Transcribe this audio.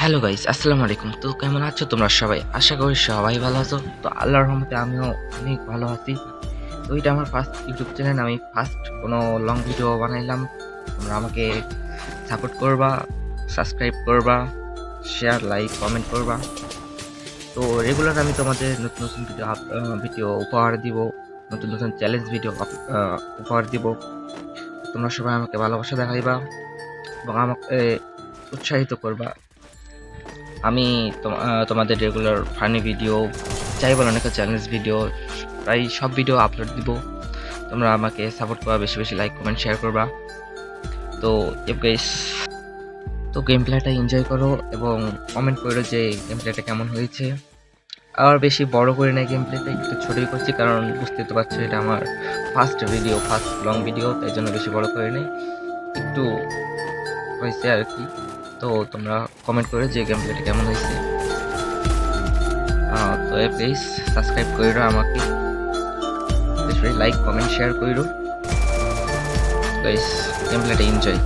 Hello guys, আসসালামু আলাইকুম। তো কেমন আছো তোমরা সবাই? আশা করি সবাই ভালো আছো। তো আল্লাহর রহমতে আমিও অনেক ভালো আছি। তো এটা আমার ফার্স্ট ইউটিউব চ্যানেল। আমি ফার্স্ট কোনো লং ভিডিও বানাইলাম। তোমরা আমাকে সাপোর্ট করবা, সাবস্ক্রাইব করবা, শেয়ার, লাইক, কমেন্ট করবা। তো রেগুলার আমি তোমাদের নতুন নতুন ভিডিও উপহার দিব, নতুন নতুন চ্যালেঞ্জ ভিডিও উপহার দিব। তোমরা সবাই আমাকে ভালোবাসা দেখাইবা এবং আমাকে উৎসাহিত করবা। আমি তোমাদের রেগুলার ফানি ভিডিও, যাই বলো না চ্যালেঞ্জ ভিডিও, প্রায় সব ভিডিও আপলোড দিব। তোমরা আমাকে সাপোর্ট করবা, বেশি বেশি লাইক, কমেন্ট, শেয়ার করবা। তো গাইস, তো গেম প্লেটা এনজয় করো এবং কমেন্ট করো যে গেম প্লেটা কেমন হয়েছে। আর বেশি বড় করে নাই, গেম প্লেটা একটু ছোটই করছি, কারণ বুঝতে তো পারছো এটা আমার first video, first long video, তাই জন্য বেশি বড় করে নেই, একটু হয়েছে আর কি। তো তোমরা কমেন্ট করে যে গেম প্লেটা কেমন হয়েছে। তো প্লিজ সাবস্ক্রাইব কইরো আমাকে, বেশি লাইক, কমেন্ট, শেয়ার কইরো গাইস। গেম প্লেটা এনজয়।